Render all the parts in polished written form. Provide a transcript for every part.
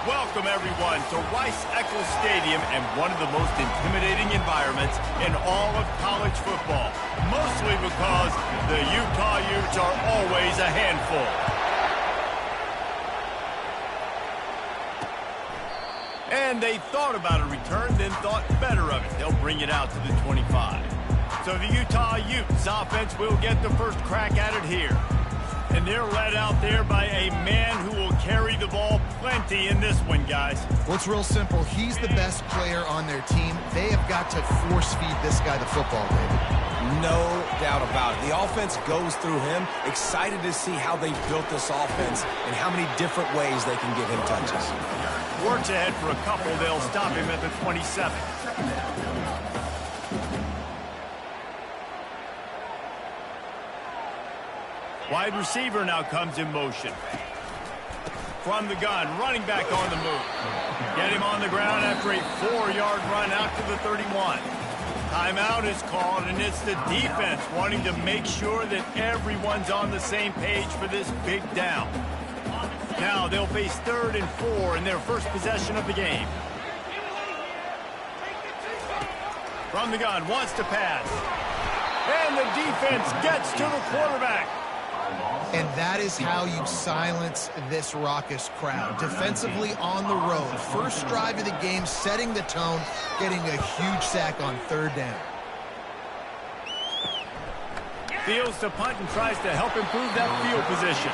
Welcome, everyone, to Rice-Eccles Stadium and one of the most intimidating environments in all of college football, mostly because the Utah Utes are always a handful. And they thought about a return, then thought better of it. They'll bring it out to the 25. So the Utah Utes offense will get the first crack at it here. And they're led out there by a man who will carry the ball plenty in this one, guys. Well, it's real simple. He's the best player on their team. They have got to force-feed this guy the football, David. No doubt about it. The offense goes through him. Excited to see how they built this offense and how many different ways they can give him touches. Works ahead for a couple. They'll stop him at the 27. Wide receiver now comes in motion. From the gun, running back on the move. Get him on the ground after a 4-yard run out to the 31. Timeout is called, and it's the defense wanting to make sure that everyone's on the same page for this big down. Now they'll face 3rd and 4 in their first possession of the game. From the gun, wants to pass. And the defense gets to the quarterback. And that is how you silence this raucous crowd. Defensively on the road. First drive of the game, setting the tone, getting a huge sack on 3rd down. Fields to punt and tries to help improve that field position.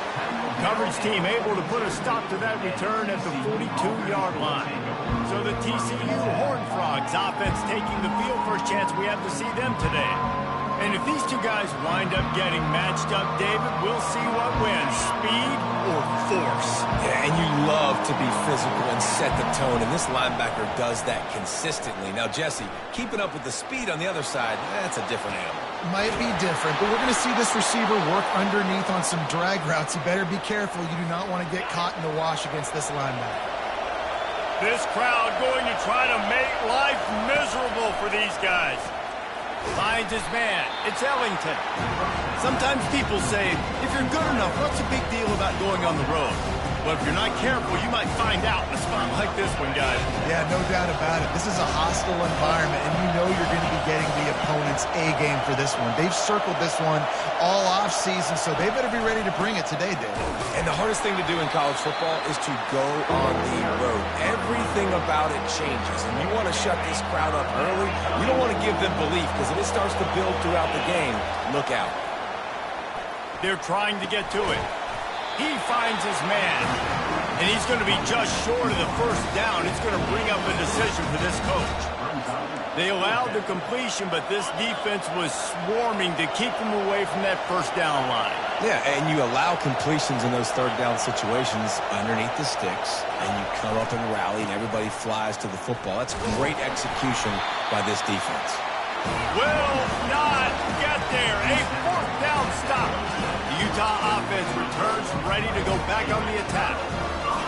Coverage team able to put a stop to that return at the 42-yard line. So the TCU Horned Frogs offense taking the field. First chance we have to see them today. And if these two guys wind up getting matched up, David, we'll see what wins, speed or force. Yeah, and you love to be physical and set the tone, and this linebacker does that consistently. Now, Jesse, keeping up with the speed on the other side, that's a different animal. Might be different, but we're going to see this receiver work underneath on some drag routes. You better be careful. You do not want to get caught in the wash against this linebacker. This crowd going to try to make life miserable for these guys. Finds his man. It's Ellington. Sometimes people say, if you're good enough, what's a big deal about going on the road? But if you're not careful, you might find out in a spot like this one, guys. Yeah, no doubt about it. This is a hostile environment, and you know you're going to be getting the opponent's A-game for this one. They've circled this one all off-season, so they better be ready to bring it today, David. And the hardest thing to do in college football is to go on the road. Everything about it changes, and you want to shut this crowd up early. You don't want to give them belief, because if it starts to build throughout the game, look out. They're trying to get to it. He finds his man, and he's going to be just short of the first down. It's going to bring up a decision for this coach. They allowed the completion, but this defense was swarming to keep them away from that first down line. Yeah, and you allow completions in those 3rd down situations underneath the sticks, and you come up and rally, and everybody flies to the football. That's great execution by this defense. Will not get there. A 4th down stop. The Utah offense returns ready to go back on the attack.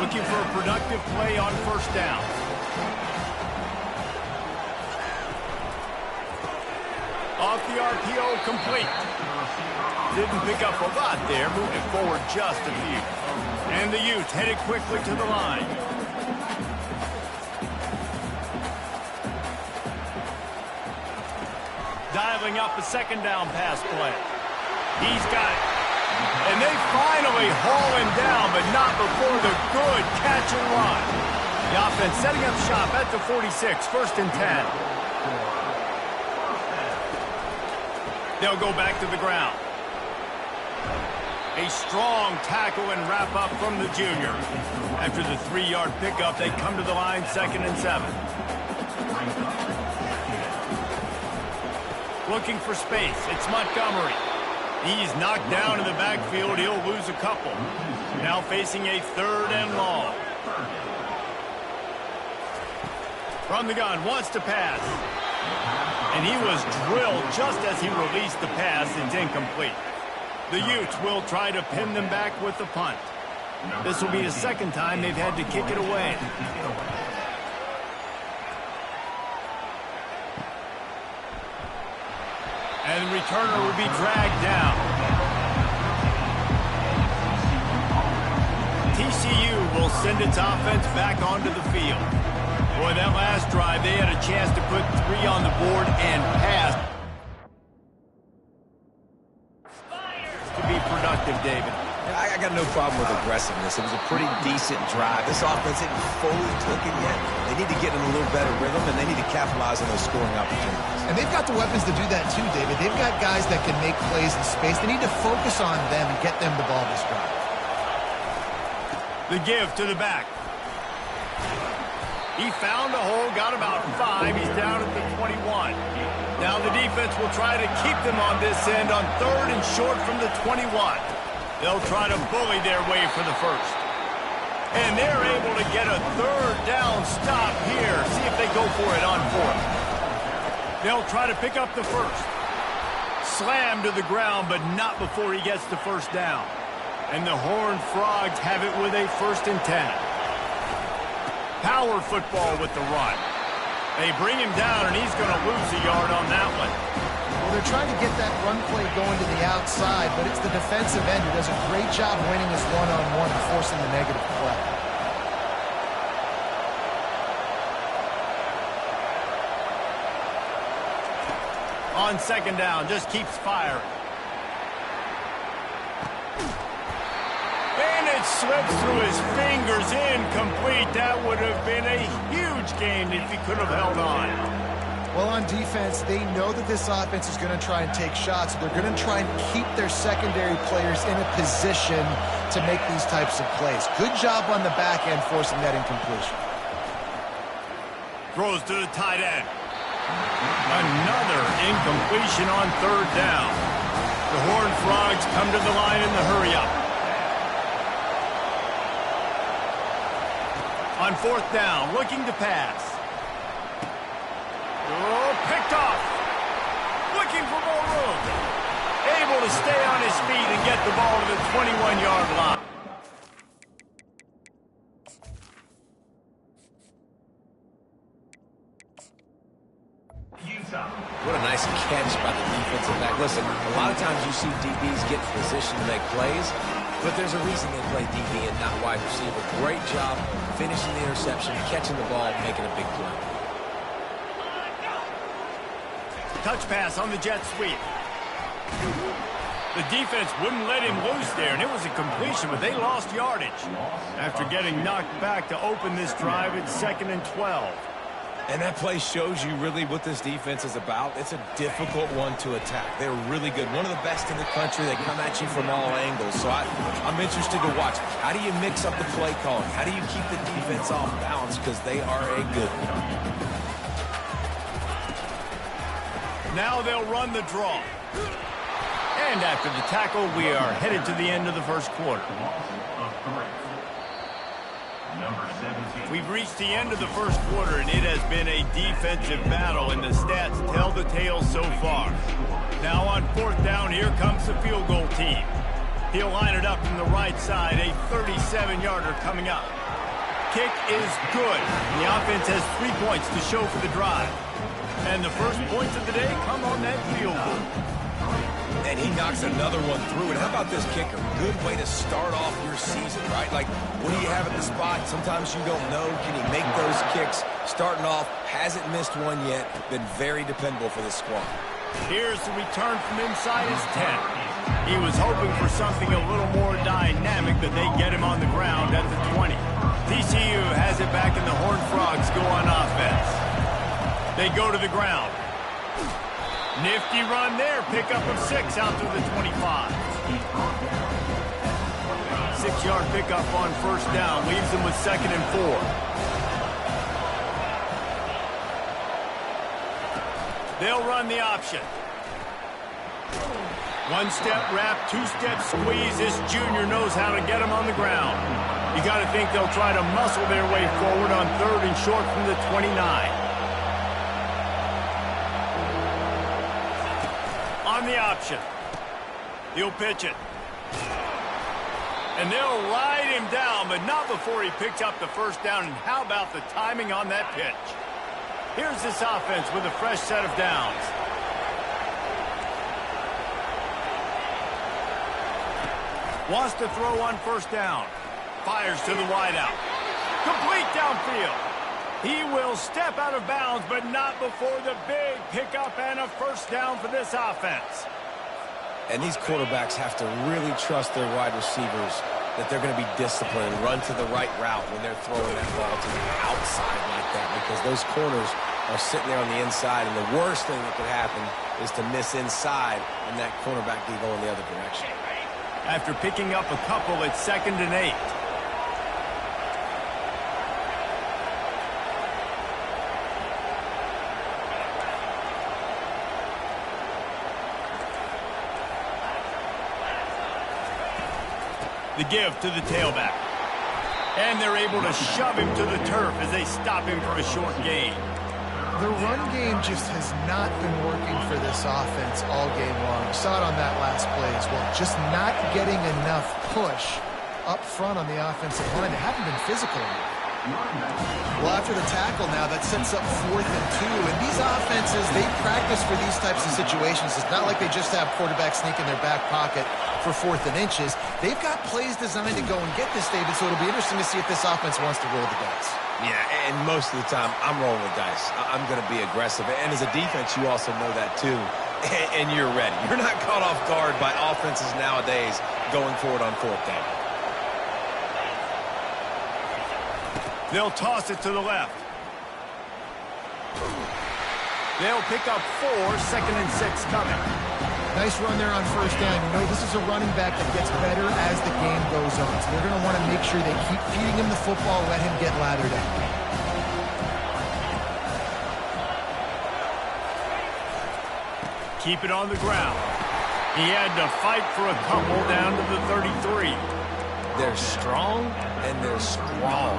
Looking for a productive play on first down. Off the RPO, complete. Didn't pick up a lot there, moving forward just a few. And the Utes headed quickly to the line. Dialing up a 2nd down pass play. He's got it. And they finally haul him down, but not before the good catch and run. The offense setting up shop at the 46, 1st and 10. They'll go back to the ground. A strong tackle and wrap up from the junior. After the 3-yard pickup, they come to the line, 2nd and 7. Looking for space. It's Montgomery. He's knocked down in the backfield. He'll lose a couple. Now facing a 3rd and long. From the gun, wants to pass. And he was drilled just as he released the pass. It's incomplete. The Utes will try to pin them back with the punt. This will be the 2nd time they've had to kick it away. And the returner will be dragged down. TCU will send its offense back onto the field. Boy, that last drive, they had a chance to put 3 on the board and pass. To be productive, David. I got no problem with aggressiveness. It was a pretty decent drive. This offense isn't fully clicking yet. They need to get in a little better rhythm, and they need to capitalize on those scoring opportunities. And they've got the weapons to do that too, David. They've got guys that can make plays in space. They need to focus on them and get them the ball this drive. The give to the back. He found a hole, got about 5. He's down at the 21. Now the defense will try to keep them on this end on 3rd and short from the 21. They'll try to bully their way for the first. And they're able to get a 3rd down stop here. See if they go for it on 4th. They'll try to pick up the first. Slam to the ground, but not before he gets the first down. And the Horned Frogs have it with a 1st and 10. Power football with the run. They bring him down, and he's going to lose a yard on that one. Well, they're trying to get that run play going to the outside, but it's the defensive end who does a great job winning his one-on-one and forcing the negative play. On 2nd down, just keeps firing. And it slips through his fingers, incomplete. That would have been a huge gain if he could have held on. Well, on defense, they know that this offense is going to try and take shots. They're going to try and keep their secondary players in a position to make these types of plays. Good job on the back end forcing that incompletion. Throws to the tight end. Another incompletion on 3rd down. The Horned Frogs come to the line in the hurry-up. On 4th down, looking to pass. Oh, picked off. Looking for more room. Able to stay on his feet and get the ball to the 21-yard line. What a nice catch by the defensive back. Listen, a lot of times you see DBs get in position to make plays, but there's a reason they play DB and not wide receiver. Great job finishing the interception, catching the ball, making a big play. Touch pass on the jet sweep. The defense wouldn't let him loose there, and it was a completion, but they lost yardage. After getting knocked back to open this drive, it's 2nd and 12. And that play shows you really what this defense is about. It's a difficult one to attack. They're really good. One of the best in the country. They come at you from all angles. So I'm interested to watch. How do you mix up the play calling? How do you keep the defense off balance? Because they are a good one. Now they'll run the draw. And after the tackle, we are headed to the end of the first quarter. We've reached the end of the first quarter, and it has been a defensive battle, and the stats tell the tale so far. Now on 4th down, here comes the field goal team. He'll line it up from the right side, a 37-yarder coming up. Kick is good. The offense has 3 points to show for the drive. And the first points of the day come on that field goal. And he knocks another one through. And how about this kicker? Good way to start off your season, right? Like, what do you have at the spot? Sometimes you don't know. Can he make those kicks? Starting off, hasn't missed one yet. Been very dependable for this squad. Here's the return from inside his 10. He was hoping for something a little more dynamic, but they get him on the ground at the 20. TCU has it back, and the Horned Frogs go on offense. They go to the ground. Nifty run there. Pickup of 6 out to the 25. 6-yard pickup on 1st down. Leaves them with 2nd and 4. They'll run the option. 1-step wrap, 2-step squeeze. This junior knows how to get him on the ground. You got to think they'll try to muscle their way forward on 3rd and short from the 29. On the option. He'll pitch it. And they'll ride him down, but not before he picks up the 1st down. And how about the timing on that pitch? Here's this offense with a fresh set of downs. Wants to throw on 1st down. Fires to the wideout. Complete downfield. He will step out of bounds, but not before the big pickup and a first down for this offense. And these quarterbacks have to really trust their wide receivers that they're going to be disciplined and run to the right route when they're throwing that ball to the outside like that, because those corners are sitting there on the inside, and the worst thing that could happen is to miss inside and that cornerback be going the other direction. After picking up a couple, it's 2nd and 8. The give to the tailback. And they're able to shove him to the turf as they stop him for a short gain. The run game just has not been working for this offense all game long. You saw it on that last play as well. Just not getting enough push up front on the offensive line. They haven't been physical enough. Well, after the tackle now, that sets up 4th and 2. And these offenses, they practice for these types of situations. It's not like they just have quarterbacks sneak in their back pocket for 4th and inches. They've got plays designed to go and get this, David, so it'll be interesting to see if this offense wants to roll the dice. Yeah, and most of the time, I'm rolling the dice. I'm going to be aggressive. And as a defense, you also know that too. And you're ready. You're not caught off guard by offenses nowadays going forward on 4th down. They'll toss it to the left. They'll pick up 4, 2nd and 6 coming. Nice run there on 1st down. You know, this is a running back that gets better as the game goes on. So they're going to want to make sure they keep feeding him the football, let him get lathered out. Keep it on the ground. He had to fight for a couple down to the 33. They're strong and they're strong.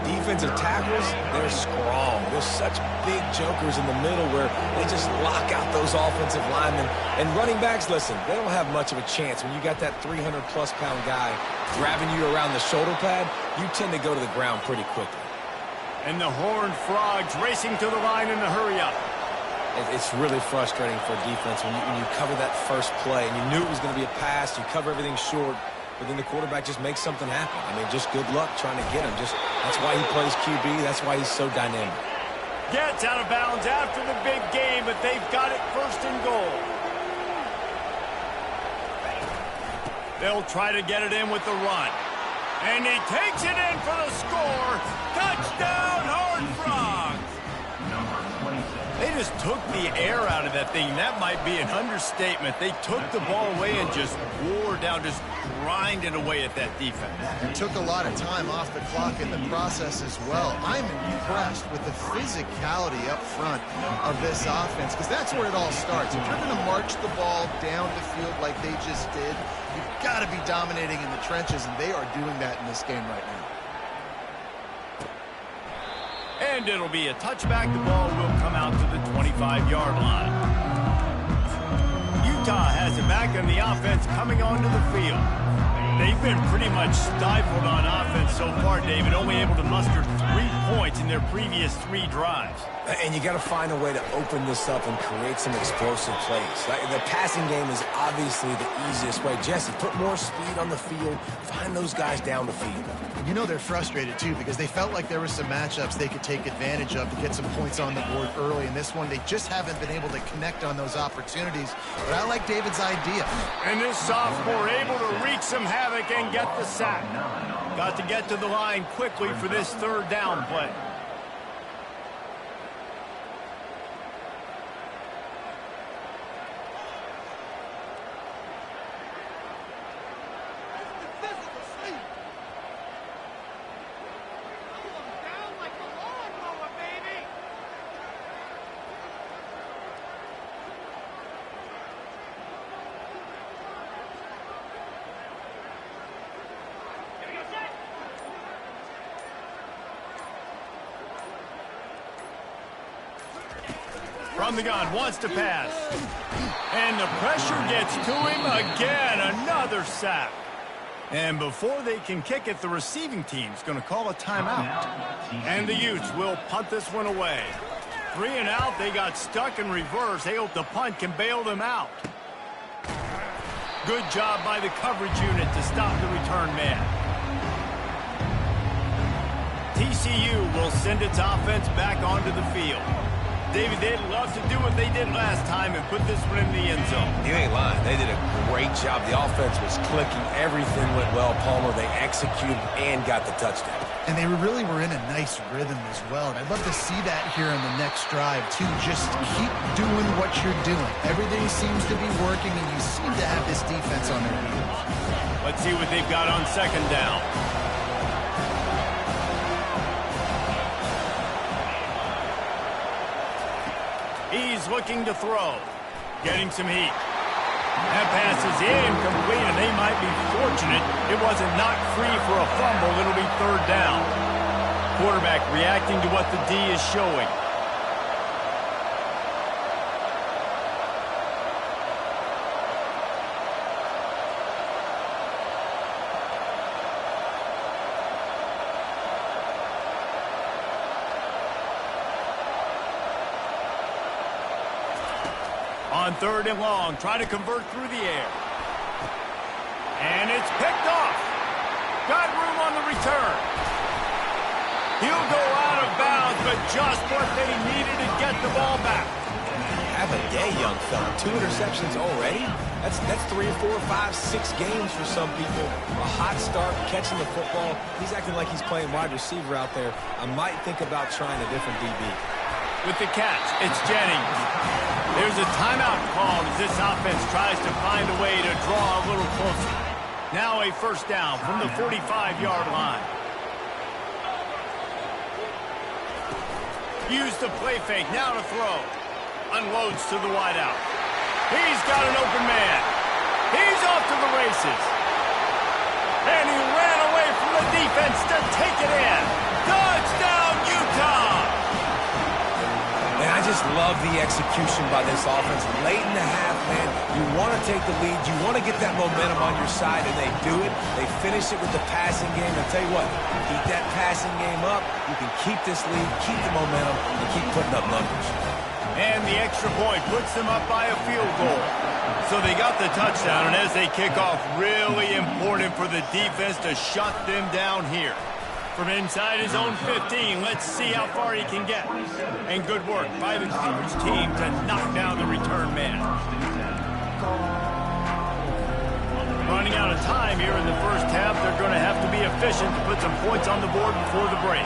Defensive tackles, they're strong. There's such big jokers in the middle where they just lock out those offensive linemen. And running backs, listen, they don't have much of a chance. When you got that 300-plus pound guy grabbing you around the shoulder pad, you tend to go to the ground pretty quickly. And the Horned Frogs racing to the line in the hurry-up. It's really frustrating for a defense when you cover that first play and you knew it was going to be a pass, you cover everything short, but then the quarterback just makes something happen. I mean, just good luck trying to get him. That's why he plays QB. That's why he's so dynamic. Gets out of bounds after the big game, but they've got it 1st and goal. They'll try to get it in with the run. And he takes it in for the score. Touchdown, Horned Frogs! They just took the air out of that thing. That might be an understatement. They took the ball away and just wore down, just grinded away at that defense. It took a lot of time off the clock in the process as well. I'm impressed with the physicality up front of this offense, because that's where it all starts. If you're going to march the ball down the field like they just did, you've got to be dominating in the trenches, and they are doing that in this game right now. And it'll be a touchback. The ball will come out to the 25-yard line. Utah has it back, and the offense coming onto the field. They've been pretty much stifled on offense so far, David, only able to muster 3 points in their previous 3 drives. And you got to find a way to open this up and create some explosive plays. The passing game is obviously the easiest way. Jesse, put more speed on the field. Find those guys down the field. You know they're frustrated, too, because they felt like there were some matchups they could take advantage of to get some points on the board early. In this one, they just haven't been able to connect on those opportunities. But I like David's idea. And this sophomore able to wreak some havoc and get the sack. Got to get to the line quickly for this 3rd down play. From the gun, wants to pass. And the pressure gets to him again. Another sack. And before they can kick it, the receiving team's going to call a timeout. And the Utes will punt this one away. 3 and out, they got stuck in reverse. They hope the punt can bail them out. Good job by the coverage unit to stop the return man. TCU will send its offense back onto the field. David, they'd love to do what they did last time and put this one in the end zone. You ain't lying. They did a great job. The offense was clicking. Everything went well, Palmer. They executed and got the touchdown. And they really were in a nice rhythm as well. And I'd love to see that here in the next drive, too. Just keep doing what you're doing. Everything seems to be working, and you seem to have this defense on their heels. Let's see what they've got on second down. He's looking to throw. Getting some heat. That pass is incomplete, and they might be fortunate it wasn't knocked free for a fumble. It'll be third down. Quarterback reacting to what the D is showing. On third and long, try to convert through the air. And it's picked off. Got room on the return. He'll go out of bounds, but just what they needed to get the ball back. Have a day, young fella. 2 interceptions already? That's 3 or 4 or 5, 6 games for some people. A hot start, catching the football. He's acting like he's playing wide receiver out there. I might think about trying a different DB. With the catch, it's Jennings. There's a timeout called as this offense tries to find a way to draw a little closer. Now a first down from the 45-yard line. Use the play fake, now to throw. Unloads to the wideout. He's got an open man. He's off to the races. And he ran away from the defense to take it in. Touchdown, Utah! And I just love the execution by this offense. Late in the half, man, you want to take the lead. You want to get that momentum on your side, and they do it. They finish it with the passing game. I'll tell you what, keep that passing game up. You can keep this lead, keep the momentum, and keep putting up numbers. And the extra point puts them up by a field goal. So they got the touchdown, and as they kick off, really important for the defense to shut them down here. From inside his own 15, let's see how far he can get. And good work by the coverage team to knock down the return man. Running out of time here in the first half, they're going to have to be efficient to put some points on the board before the break.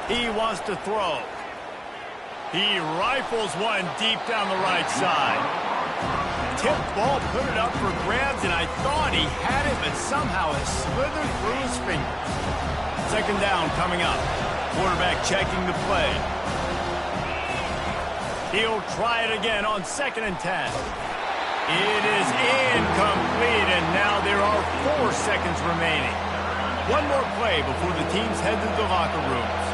He wants to throw. He rifles one deep down the right side. Tip ball, put it up for grabs, and I thought he had it, but somehow it slithered through his fingers. Second down coming up. Quarterback checking the play. He'll try it again on 2nd and 10. It is incomplete, and now there are 4 seconds remaining. One more play before the teams head to the locker rooms.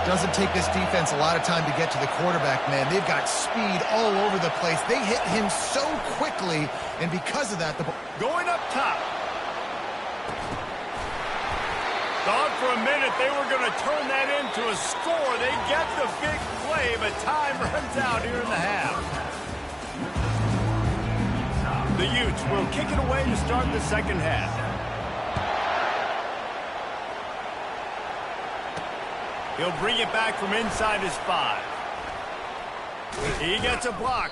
Doesn't take this defense a lot of time to get to the quarterback, man. They've got speed all over the place. They hit him so quickly, and because of that, the ball... Going up top. Thought for a minute they were going to turn that into a score. They get the big play, but time runs out here in the half. The Utes will kick it away to start the second half. He'll bring it back from inside his 5. He gets a block.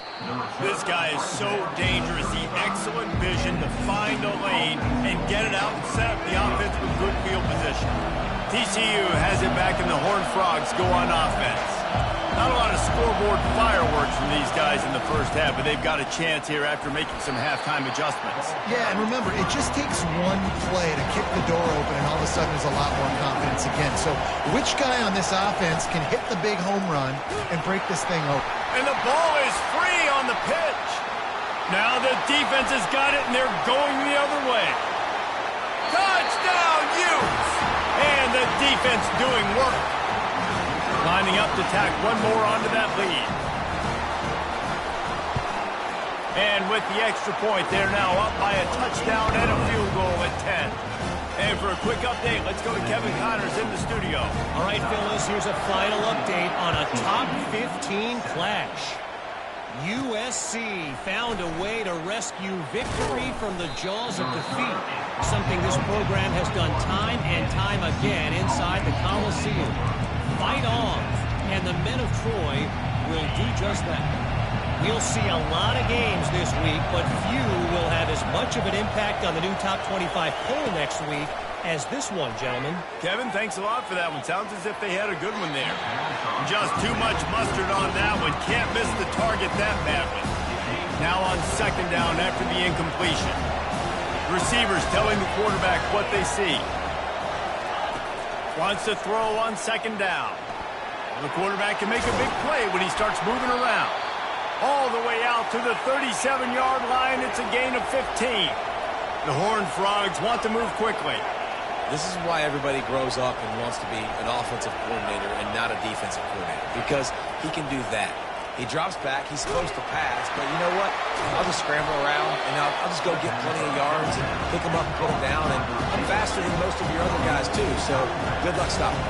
This guy is so dangerous. The excellent vision to find a lane and get it out and set up the offense with good field position. TCU has it back, and the Horned Frogs go on offense. Not a lot of scoreboard fireworks from these guys in the first half, but they've got a chance here after making some halftime adjustments. Yeah, and remember, it just takes one play to kick the door open, and all of a sudden there's a lot more confidence again. So which guy on this offense can hit the big home run and break this thing open? And the ball is free on the pitch. Now the defense has got it, and they're going the other way. Touchdown, Utes! And the defense doing work. Lining up to tack one more onto that lead. And with the extra point, they're now up by a touchdown and a field goal at 10. And for a quick update, let's go to Kevin Connors in the studio. All right, fellas, here's a final update on a top 15 clash. USC found a way to rescue victory from the jaws of defeat, something this program has done time and time again inside the Coliseum. Fight on, and the men of Troy will do just that. We'll see a lot of games this week, but few will have as much of an impact on the new Top 25 poll next week as this one, gentlemen. Kevin, thanks a lot for that one. Sounds as if they had a good one there. Just too much mustard on that one. Can't miss the target that badly. Now on second down after the incompletion. Receivers telling the quarterback what they see. Wants to throw on second down. The quarterback can make a big play when he starts moving around. All the way out to the 37-yard line. It's a gain of 15. The Horned Frogs want to move quickly. This is why everybody grows up and wants to be an offensive coordinator and not a defensive coordinator, because he can do that. He drops back. He's supposed to pass, but you know what? I'll just scramble around, and I'll just go get plenty of yards and pick them up and put them down, and I'm faster than most of your other guys, too, so good luck stopping.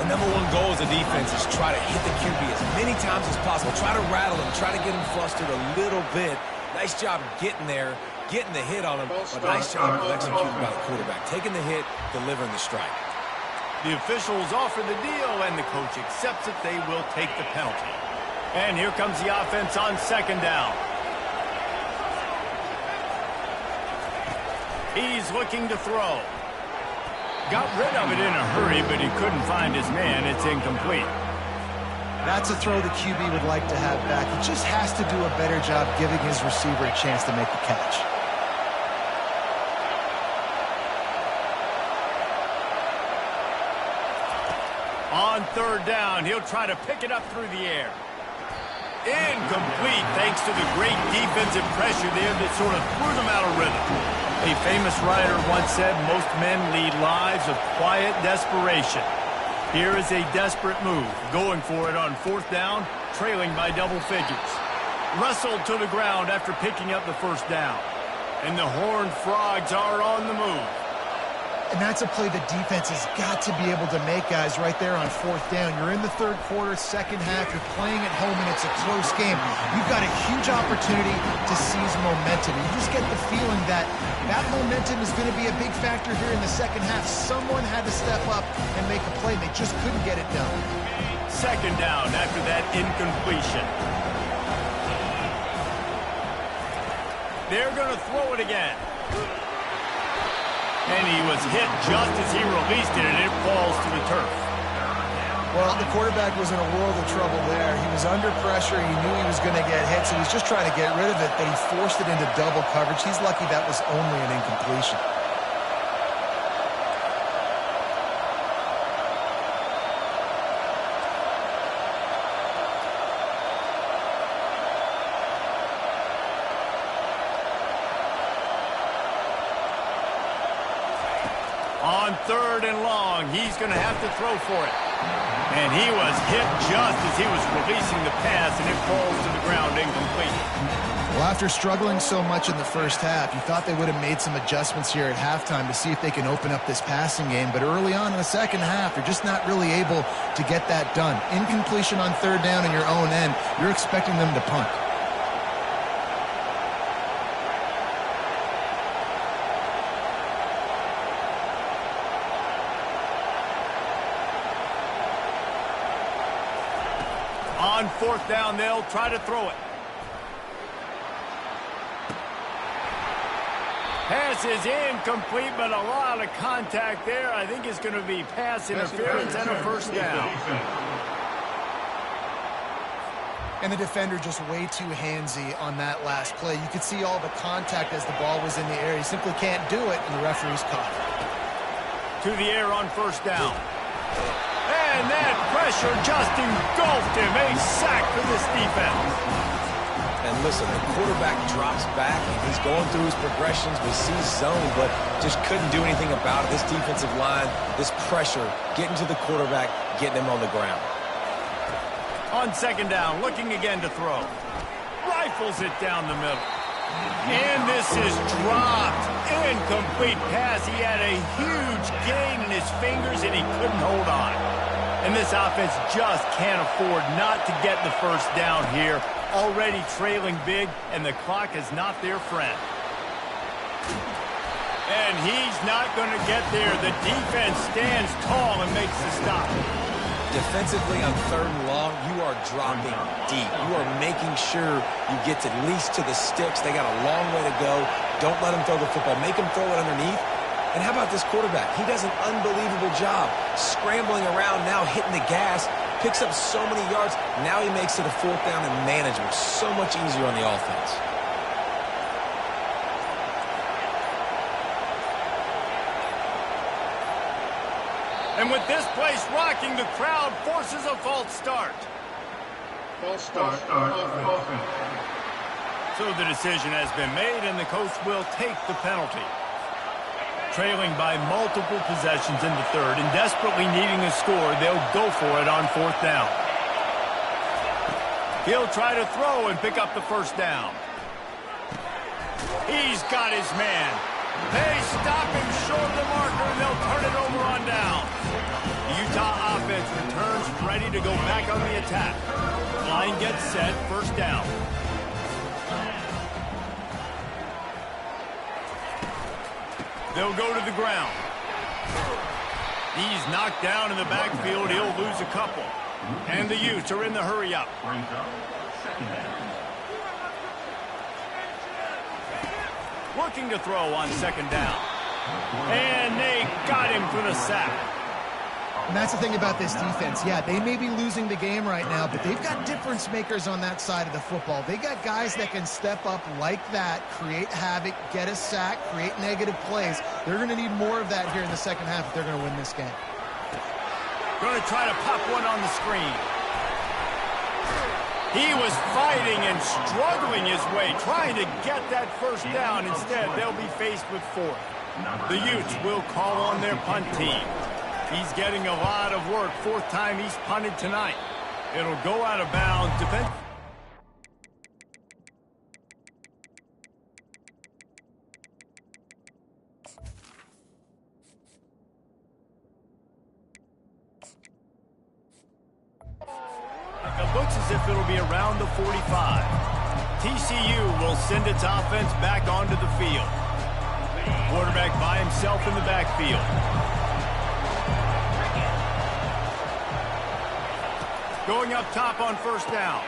The number one goal as a defense is try to hit the QB as many times as possible. Try to rattle him. Try to get him flustered a little bit. Nice job getting there, getting the hit on him, but nice job executing by the quarterback. Taking the hit, delivering the strike. The officials offer the deal, and the coach accepts it. They will take the penalty. And here comes the offense on second down. He's looking to throw. Got rid of it in a hurry, but he couldn't find his man. It's incomplete. That's a throw the QB would like to have back. He just has to do a better job giving his receiver a chance to make the catch. On third down, he'll try to pick it up through the air. Incomplete, thanks to the great defensive pressure there that sort of threw them out of rhythm. A famous writer once said, most men lead lives of quiet desperation. Here is a desperate move, going for it on fourth down, trailing by double figures. Wrestled to the ground after picking up the first down. And the Horned Frogs are on the move. And that's a play the defense has got to be able to make, guys, right there on fourth down. You're in the third quarter, second half. You're playing at home, and it's a close game. You've got a huge opportunity to seize momentum. You just get the feeling that that momentum is going to be a big factor here in the second half. Someone had to step up and make a play. They just couldn't get it done. Second down after that incompletion. They're going to throw it again. And he was hit just as he released it, and it falls to the turf. Well, the quarterback was in a world of trouble there. He was under pressure. He knew he was going to get hit, so he was just trying to get rid of it, but he forced it into double coverage. He's lucky that was only an incompletion. On third and long, he's going to have to throw for it. And he was hit just as he was releasing the pass, and it falls to the ground incomplete. Well, after struggling so much in the first half, you thought they would have made some adjustments here at halftime to see if they can open up this passing game. But early on in the second half, they're just not really able to get that done. Incompletion on third down in your own end, you're expecting them to punt. On fourth down, they'll try to throw it. Pass is incomplete, but a lot of contact there. I think it's going to be pass interference and a first down. And the defender just way too handsy on that last play. You could see all the contact as the ball was in the air. He simply can't do it, and the referee's caught it. To the air on first down. And that pressure just engulfed him. A sack for this defense. And listen, the quarterback drops back, and he's going through his progressions. We see zone, but just couldn't do anything about it. This defensive line, this pressure, getting to the quarterback, getting him on the ground. On second down, looking again to throw. Rifles it down the middle. And this is dropped. Incomplete pass. He had a huge gain in his fingers, and he couldn't hold on. And this offense just can't afford not to get the first down here. already trailing big, and the clock is not their friend. And he's not going to get there. The defense stands tall and makes the stop. Defensively on 3rd and long, you are dropping deep. You are making sure you get at least to the sticks. They got a long way to go. Don't let them throw the football. Make them throw it underneath. And how about this quarterback? He does an unbelievable job scrambling around, now hitting the gas, picks up so many yards. Now he makes it a 4th down and manageable. So much easier on the offense. And with this place rocking, the crowd forces a false start. False start. Offense. So the decision has been made, and the coach will take the penalty. Trailing by multiple possessions in the 3rd and desperately needing a score, they'll go for it on 4th down. He'll try to throw and pick up the 1st down. He's got his man. They stop him short of the marker, and they'll turn it over on down. The Utah offense returns ready to go back on the attack. Line gets set, 1st down. They'll go to the ground. He's knocked down in the backfield. He'll lose a couple. And the Utes are in the hurry-up. Looking to throw on 2nd down. And they got him for the sack. And that's the thing about this defense. Yeah, they may be losing the game right now, but they've got difference makers on that side of the football. They got guys that can step up like that, create havoc, get a sack, create negative plays. They're going to need more of that here in the 2nd half if they're going to win this game. Going to try to pop one on the screen. He was fighting and struggling his way, trying to get that 1st down. Instead, they'll be faced with 4th. The Utes will call on their punt team. He's getting a lot of work. 4th time he's punted tonight. It'll go out of bounds. Defense. It looks as if it'll be around the 45. TCU will send its offense back onto the field. Quarterback by himself in the backfield. Going up top on 1st down.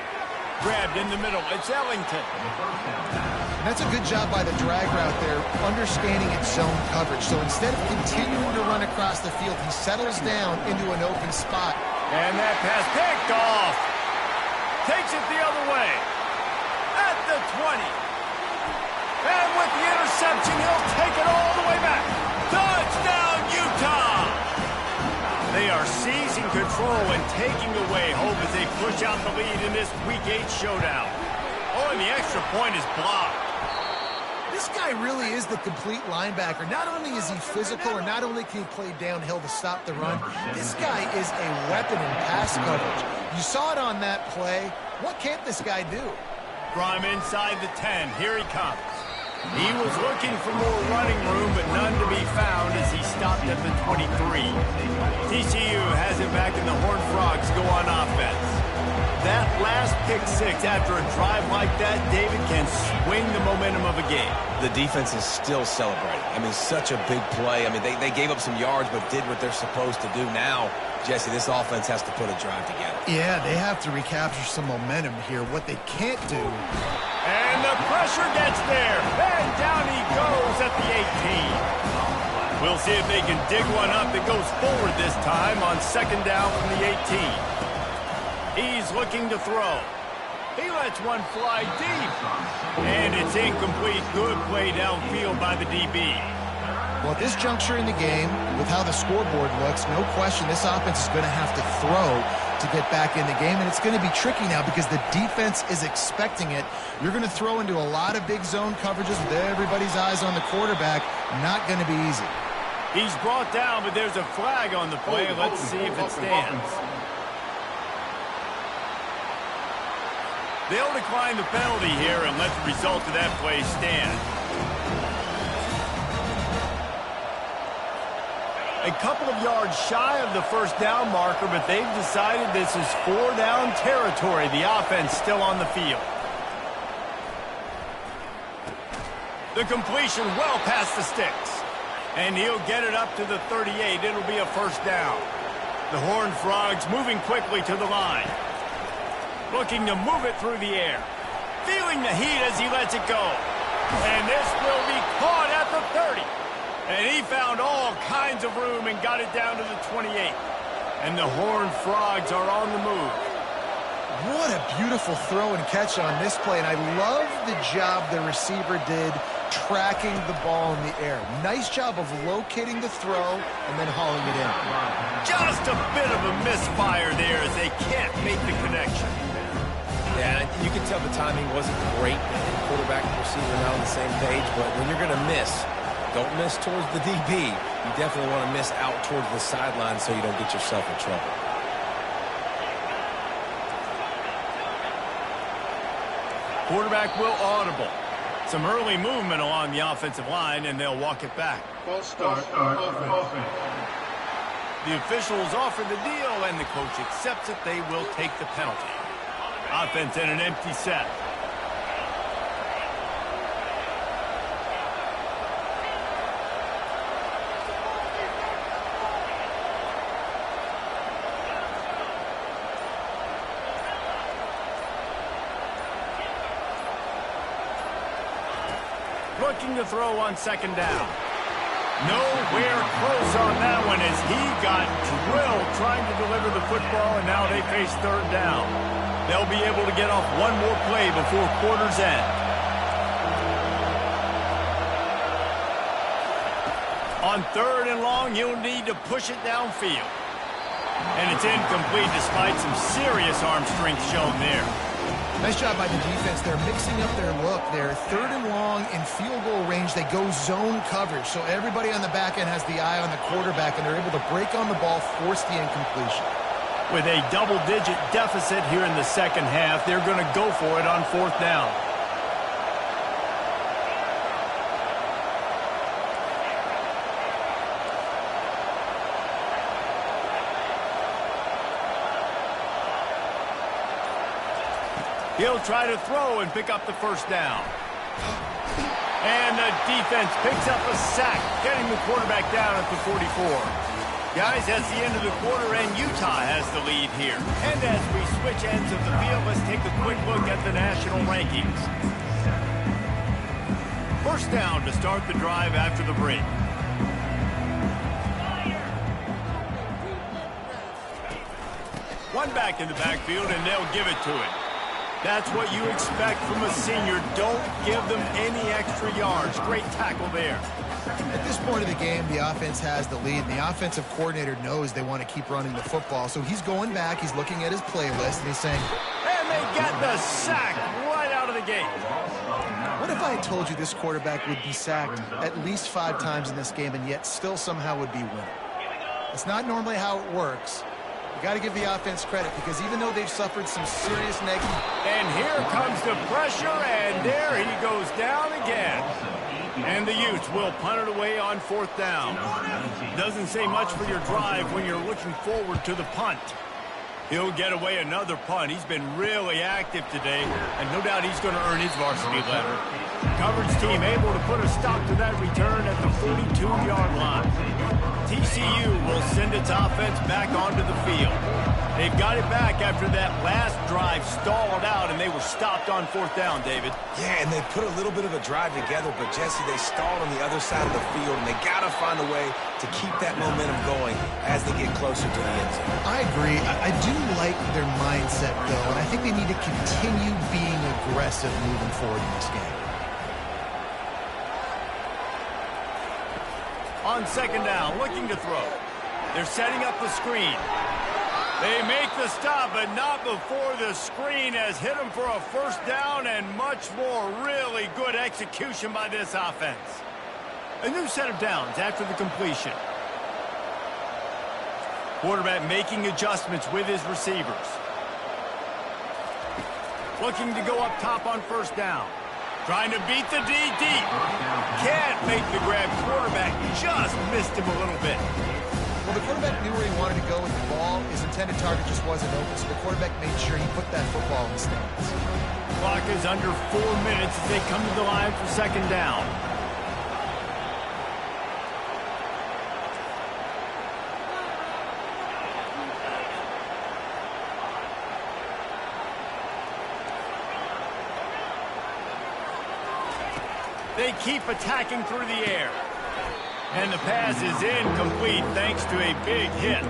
Grabbed in the middle. It's Ellington. And that's a good job by the drag route there, understanding its zone coverage. So instead of continuing to run across the field, he settles down into an open spot. And that pass picked off. Takes it the other way. At the 20. And with the interception, he'll take it all the way back. Touchdown, Utah! They are seizing control and taking away hope as they push out the lead in this Week 8 showdown. Oh, and the extra point is blocked. This guy really is the complete linebacker. Not only is he physical, or not only can he play downhill to stop the run, this guy is a weapon in pass coverage. You saw it on that play. What can't this guy do? From inside the 10, here he comes. He was looking for more running room, but none to be found as he stopped at the 23. TCU has it back in the Horned Frogs go on offense. That last pick 6 after a drive like that, David, can swing the momentum of a game. The defense is still celebrating. I mean, such a big play. I mean, they gave up some yards but did what they're supposed to do. Now, Jesse, this offense has to put a drive together. Yeah, they have to recapture some momentum here. What they can't do. And the pressure gets there. And down he goes at the 18. We'll see if they can dig one up that goes forward this time on 2nd down from the 18. He's looking to throw. He lets one fly deep. And it's incomplete. Good play downfield by the DB. Well, at this juncture in the game, with how the scoreboard looks, no question this offense is going to have to throw to get back in the game, and it's going to be tricky now because the defense is expecting it. You're going to throw into a lot of big zone coverages with everybody's eyes on the quarterback. Not going to be easy. He's brought down, but there's a flag on the play. Let's see if it stands. They'll decline the penalty here and let the result of that play stand. A couple of yards shy of the first down marker, but they've decided this is 4-down territory. The offense still on the field. The completion well past the sticks. And he'll get it up to the 38. It'll be a first down. The Horned Frogs moving quickly to the line. Looking to move it through the air. Feeling the heat as he lets it go. And this will be caught at the 30. And he found all kinds of room and got it down to the 28. And the Horned Frogs are on the move. What a beautiful throw and catch on this play. And I love the job the receiver did tracking the ball in the air. Nice job of locating the throw and then hauling it in. Just a bit of a misfire there as they can't make the connection. Yeah, you can tell the timing wasn't great. Quarterback and receiver not on the same page, but when you're going to miss, don't miss towards the DB. You definitely want to miss out towards the sideline so you don't get yourself in trouble. Quarterback will audible. Some early movement along the offensive line, and they'll walk it back. False start, offense. The officials offer the deal, and the coach accepts it. They will take the penalty. Offense in an empty set. Looking to throw on second down. Nowhere close on that one as he got drilled trying to deliver the football, and now they face third down. They'll be able to get off one more play before quarter's end. On third and long, he'll need to push it downfield. And it's incomplete despite some serious arm strength shown there. Nice job by the defense. They're mixing up their look. They're third and long in field goal range. They go zone coverage. So everybody on the back end has the eye on the quarterback, and they're able to break on the ball, force the incompletion. With a double-digit deficit here in the second half, they're going to go for it on fourth down. He'll try to throw and pick up the first down. And the defense picks up a sack, getting the quarterback down at the 44. Guys, that's the end of the quarter, and Utah has the lead here. And as we switch ends of the field, let's take a quick look at the national rankings. First down to start the drive after the break. One back in the backfield, and they'll give it to him. That's what you expect from a senior. Don't give them any extra yards. Great tackle there. At this point of the game, the offense has the lead, and the offensive coordinator knows they want to keep running the football. So he's going back, he's looking at his playlist, and he's saying, and they get the sack right out of the gate. What if I had told you this quarterback would be sacked at least 5 times in this game and yet still somehow would be winning? It's not normally how it works. You got to give the offense credit because even though they've suffered some serious negative... And here comes the pressure, and there he goes down again. And the Utes will punt it away on fourth down. Doesn't say much for your drive when you're looking forward to the punt. He'll get away another punt. He's been really active today, and no doubt he's going to earn his varsity letter. Coverage team able to put a stop to that return at the 42-yard line. TCU will send its offense back onto the field. They've got it back after that last drive stalled out, and they were stopped on fourth down, David. Yeah, and they put a little bit of a drive together, but, Jesse, they stalled on the other side of the field, and they got to find a way to keep that momentum going as they get closer to the end zone. I agree. I do like their mindset, though, and I think they need to continue being aggressive moving forward in this game. On second down, looking to throw. They're setting up the screen. They make the stop, but not before the screen has hit them for a first down and much more. Really good execution by this offense. A new set of downs after the completion. Quarterback making adjustments with his receivers. Looking to go up top on first down. Trying to beat the D deep. Can't make the grab. Quarterback just missed him a little bit. Well, the quarterback knew where he wanted to go with the ball. His intended target just wasn't open, so the quarterback made sure he put that football in the stands. Clock is under 4 minutes as they come to the line for second down. They keep attacking through the air. And the pass is incomplete thanks to a big hit.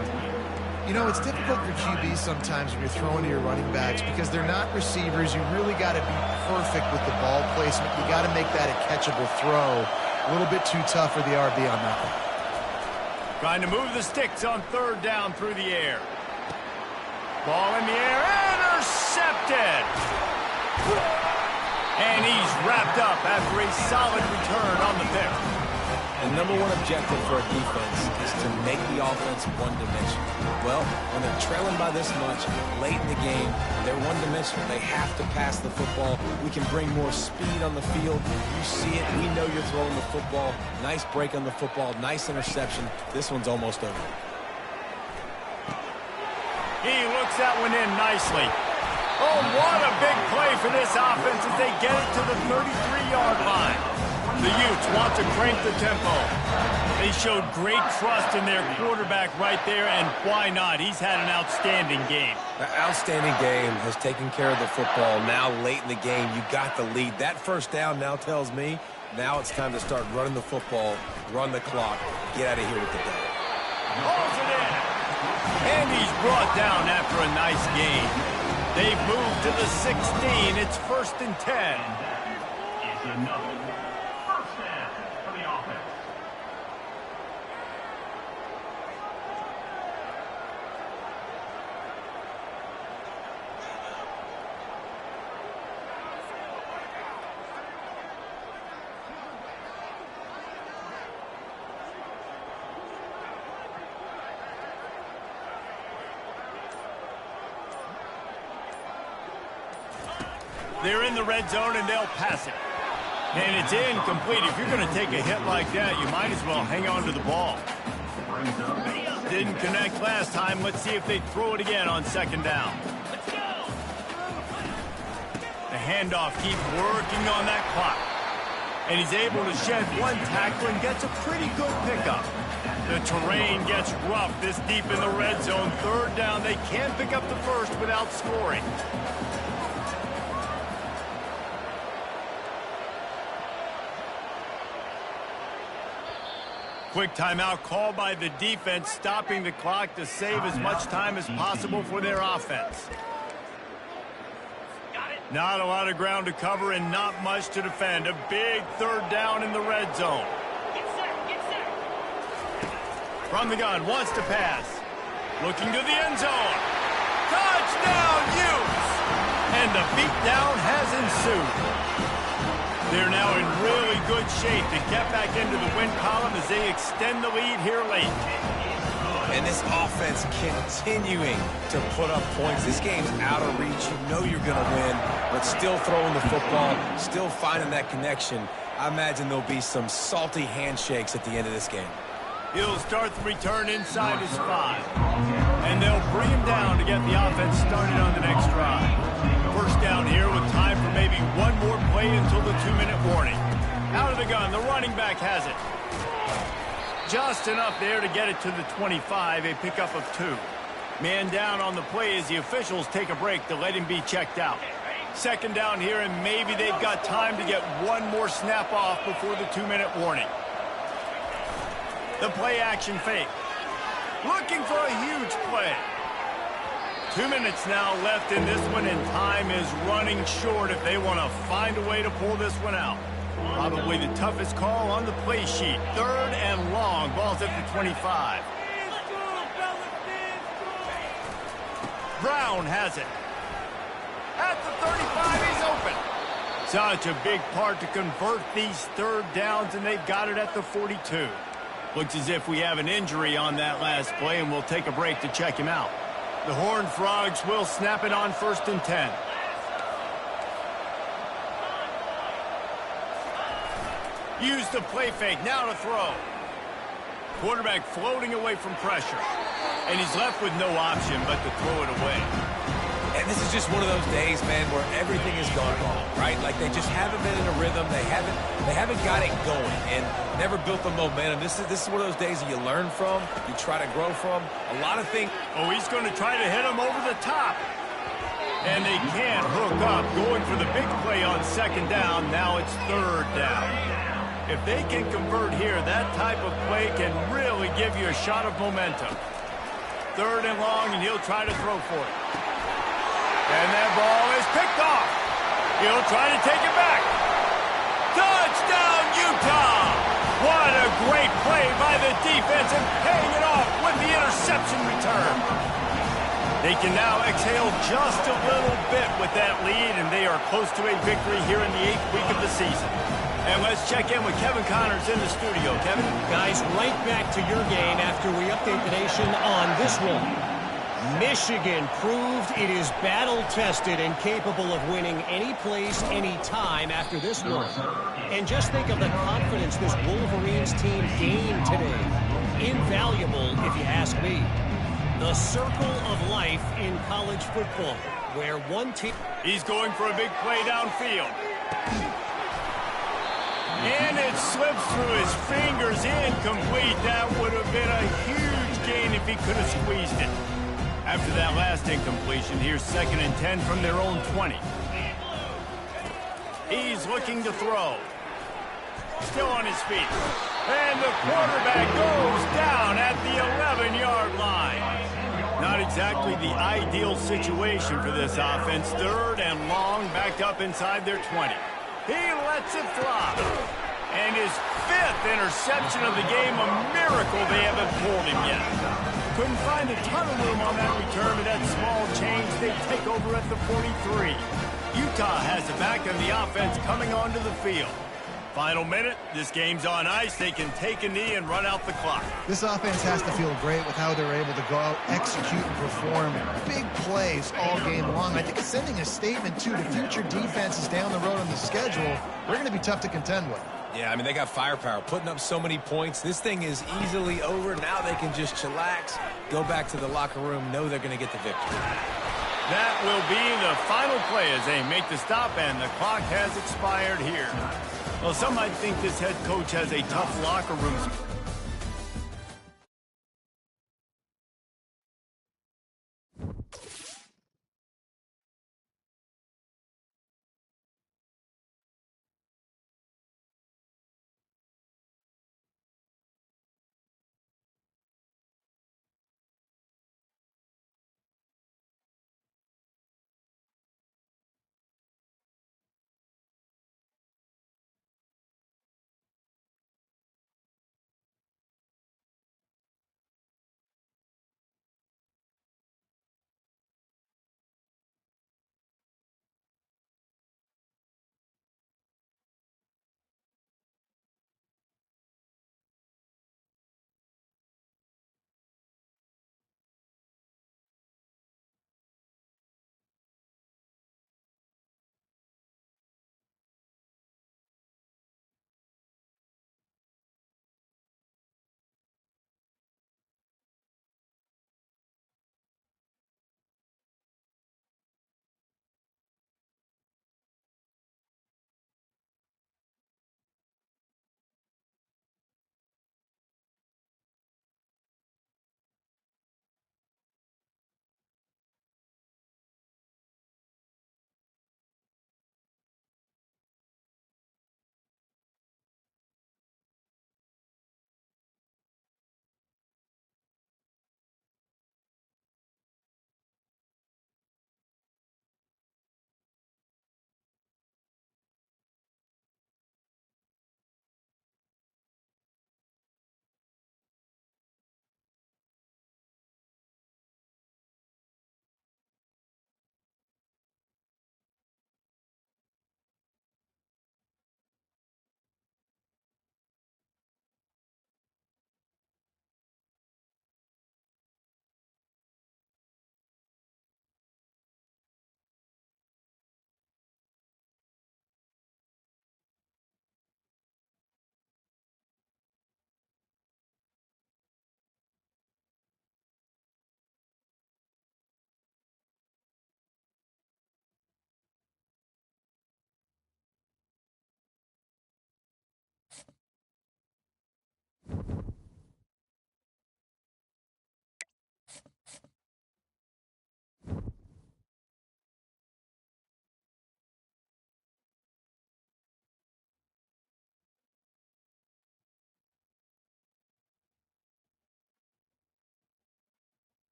You know, it's difficult for QBs sometimes when you're throwing to your running backs because they're not receivers. You really got to be perfect with the ball placement. You got to make that a catchable throw. A little bit too tough for the RB on that one. Trying to move the sticks on third down through the air. Ball in the air, intercepted! And he's wrapped up after a solid return on the pick. The number one objective for a defense is to make the offense one-dimensional. Well, when they're trailing by this much late in the game, they're one-dimensional. They have to pass the football. We can bring more speed on the field. You see it. We know you're throwing the football. Nice break on the football. Nice interception. This one's almost over. He looks that one in nicely. Oh, what a big play for this offense as they get it to the 33-yard line. The Utes want to crank the tempo. They showed great trust in their quarterback right there, and why not? He's had an outstanding game. An outstanding game, has taken care of the football. Now late in the game, you got the lead. That first down now tells me now it's time to start running the football, run the clock, get out of here with the day. Holds it in. And he's brought down after a nice game. They've moved to the 16. It's 1st and 10. Is another first down for the offense. They're in the red zone, and they'll pass it. And it's incomplete. If you're going to take a hit like that, you might as well hang on to the ball. Didn't connect last time. Let's see if they throw it again on second down. The handoff keeps working on that clock. And he's able to shed one tackle and gets a pretty good pickup. The terrain gets rough this deep in the red zone. Third down, they can't pick up the first without scoring. Quick timeout called by the defense, stopping the clock to save as much time as possible for their offense. Not a lot of ground to cover and not much to defend. A big third down in the red zone. From the gun, wants to pass. Looking to the end zone. Touchdown, Utes! And the beatdown has ensued. They're now in really good shape to get back into the win column as they extend the lead here late. And this offense continuing to put up points. This game's out of reach. You know you're going to win, but still throwing the football, still finding that connection. I imagine there'll be some salty handshakes at the end of this game. He'll start the return inside his 5. And they'll bring him down to get the offense started on the next drive. First down here with time for maybe one more play until the 2-minute warning. Out of the gun, the running back has it. Just enough there to get it to the 25, a pickup of 2. Man down on the play as the officials take a break to let him be checked out. Second down here, and maybe they've got time to get one more snap off before the 2-minute warning. The play action fake. Looking for a huge play. 2 minutes now left in this one, and time is running short if they want to find a way to pull this one out. Probably the toughest call on the play sheet. Third and long. Ball's at the 25. Brown has it. At the 35, he's open. Such a big part to convert these third downs, and they've got it at the 42. Looks as if we have an injury on that last play, and we'll take a break to check him out. The Horned Frogs will snap it on 1st and 10. Use the play fake, now to throw. Quarterback floating away from pressure. And he's left with no option but to throw it away. And this is just one of those days, man, where everything has gone wrong, right? Like they just haven't been in a rhythm. They haven't got it going and never built the momentum. This is one of those days that you learn from, you try to grow from. A lot of things. Oh, he's going to try to hit him over the top. And they can't hook up. Going for the big play on second down. Now it's third down. If they can convert here, that type of play can really give you a shot of momentum. Third and long, and he'll try to throw for it. And that ball is picked off. He'll try to take it back. Touchdown, Utah! What a great play by the defense and paying it off with the interception return. They can now exhale just a little bit with that lead, and they are close to a victory here in the 8th week of the season. And let's check in with Kevin Connors in the studio. Kevin? Guys, right back to your game after we update the nation on this one. Michigan proved it is battle-tested and capable of winning any place, any time after this one. And just think of the confidence this Wolverines team gained today. Invaluable, if you ask me. The circle of life in college football, where one team... He's going for a big play downfield. And it slips through his fingers, incomplete. That would have been a huge gain if he could have squeezed it. After that last incompletion, here's 2nd and 10 from their own 20. He's looking to throw. Still on his feet. And the quarterback goes down at the 11-yard line. Not exactly the ideal situation for this offense. Third and long, backed up inside their 20. He lets it fly. And his 5th interception of the game, a miracle they haven't pulled him yet. Couldn't find a ton of room on that return, but that small change, they take over at the 43. Utah has it back, and the offense coming onto the field. Final minute, this game's on ice. They can take a knee and run out the clock. This offense has to feel great with how they're able to go out, execute, and perform big plays all game long. I think it's sending a statement, too, to future defenses down the road on the schedule. They're going to be tough to contend with. Yeah, I mean, they got firepower, putting up so many points. This thing is easily over. Now they can just chillax, go back to the locker room, know they're going to get the victory. That will be the final play as they make the stop, and the clock has expired here. Well, some might think this head coach has a tough locker room.